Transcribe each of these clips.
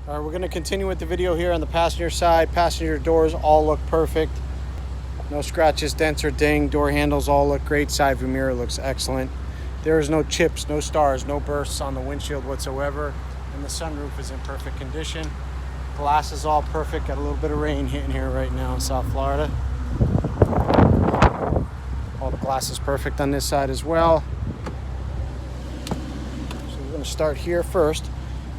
All right, we're going to continue with the video here on the passenger side. Passenger doors all look perfect. No scratches, dents, or ding. Door handles all look great. Side view mirror looks excellent. There is no chips, no stars, no bursts on the windshield whatsoever. And the sunroof is in perfect condition. Glass is all perfect. Got a little bit of rain hitting here right now in South Florida. All the glass is perfect on this side as well. So we're going to start here first.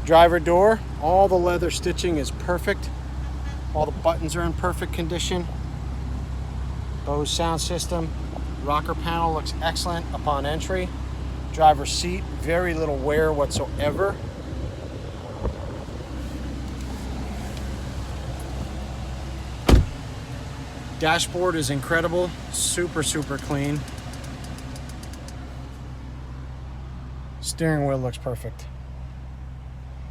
Driver door, all the leather stitching is perfect. All the buttons are in perfect condition. Bose sound system. Rocker panel looks excellent upon entry. Driver's seat, very little wear whatsoever. Dashboard is incredible, super clean. Steering wheel looks perfect.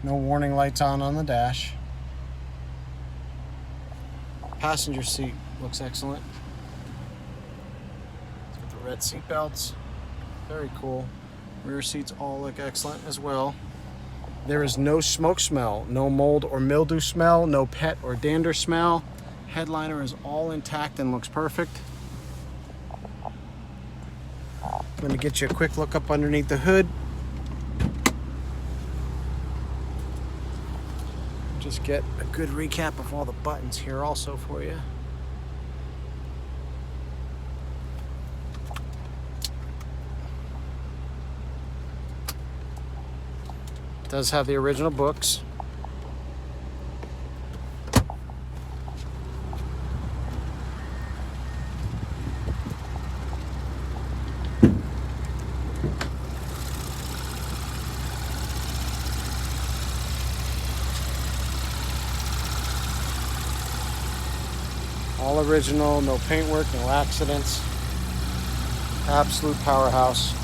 No warning lights on the dash. Passenger seat looks excellent. It's got the red seat belts. Very cool. Rear seats all look excellent as well. There is no smoke smell, no mold or mildew smell, no pet or dander smell. Headliner is all intact and looks perfect. I'm going to get you a quick look up underneath the hood. Just get a good recap of all the buttons here also for you. It does have the original books. All original, no paintwork, no accidents. Absolute powerhouse.